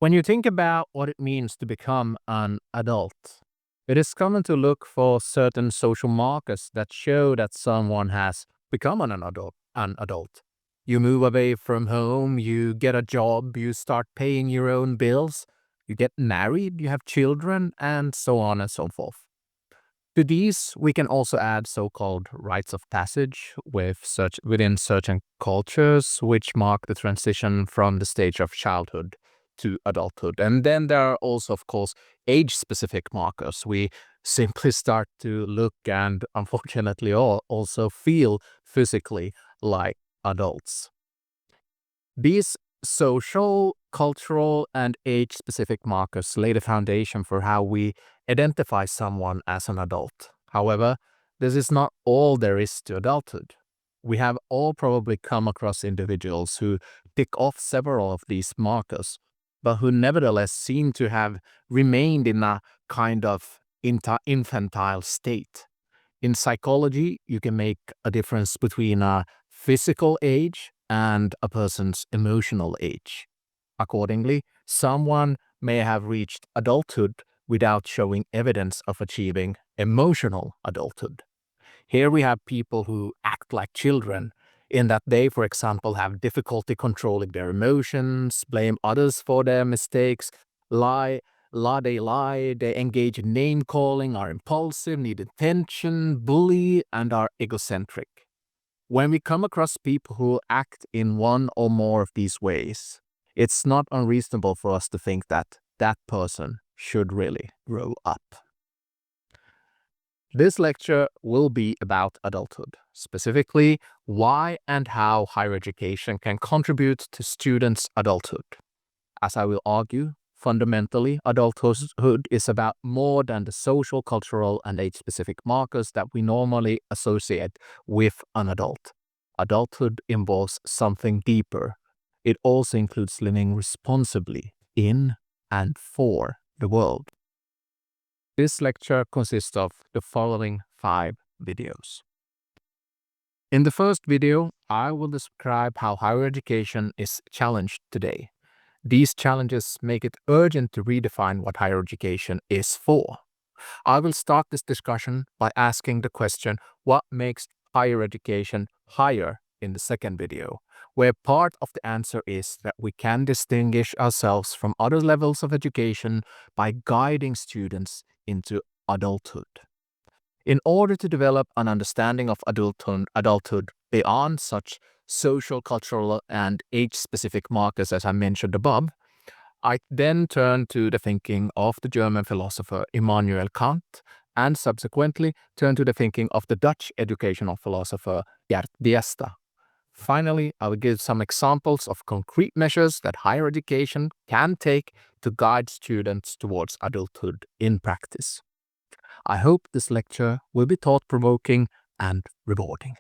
When you think about what it means to become an adult, it is common to look for certain social markers that show that someone has become an adult. You move away from home, you get a job, you start paying your own bills, you get married, you have children, and so on and so forth. To these, we can also add so-called rites of passage within certain cultures, which mark the transition from the stage of childhood to adulthood. And then there are also, of course, age-specific markers. We simply start to look and, unfortunately, also feel physically like adults. These social, cultural, and age-specific markers lay the foundation for how we identify someone as an adult. However, this is not all there is to adulthood. We have all probably come across individuals who tick off several of these markers, but who nevertheless seem to have remained in a kind of infantile state. In psychology, you can make a difference between a physical age and a person's emotional age. Accordingly, someone may have reached adulthood without showing evidence of achieving emotional adulthood. Here we have people who act like children, in that they, for example, have difficulty controlling their emotions, blame others for their mistakes, they engage in name calling, are impulsive, need attention, bully, and are egocentric. When we come across people who act in one or more of these ways, it's not unreasonable for us to think that that person should really grow up. This lecture will be about adulthood, specifically why and how higher education can contribute to students' adulthood. As I will argue, fundamentally, adulthood is about more than the social, cultural, and age-specific markers that we normally associate with an adult. Adulthood involves something deeper. It also includes living responsibly in and for the world. This lecture consists of the following 5 videos. In the first video, I will describe how higher education is challenged today. These challenges make it urgent to redefine what higher education is for. I will start this discussion by asking the question, what makes higher education higher, in the second video, where part of the answer is that we can distinguish ourselves from other levels of education by guiding students into adulthood. In order to develop an understanding of adulthood beyond such social, cultural, and age-specific markers as I mentioned above, I then turn to the thinking of the German philosopher Immanuel Kant, and subsequently turn to the thinking of the Dutch educational philosopher Gert Biesta. Finally, I will give some examples of concrete measures that higher education can take to guide students towards adulthood in practice. I hope this lecture will be thought-provoking and rewarding.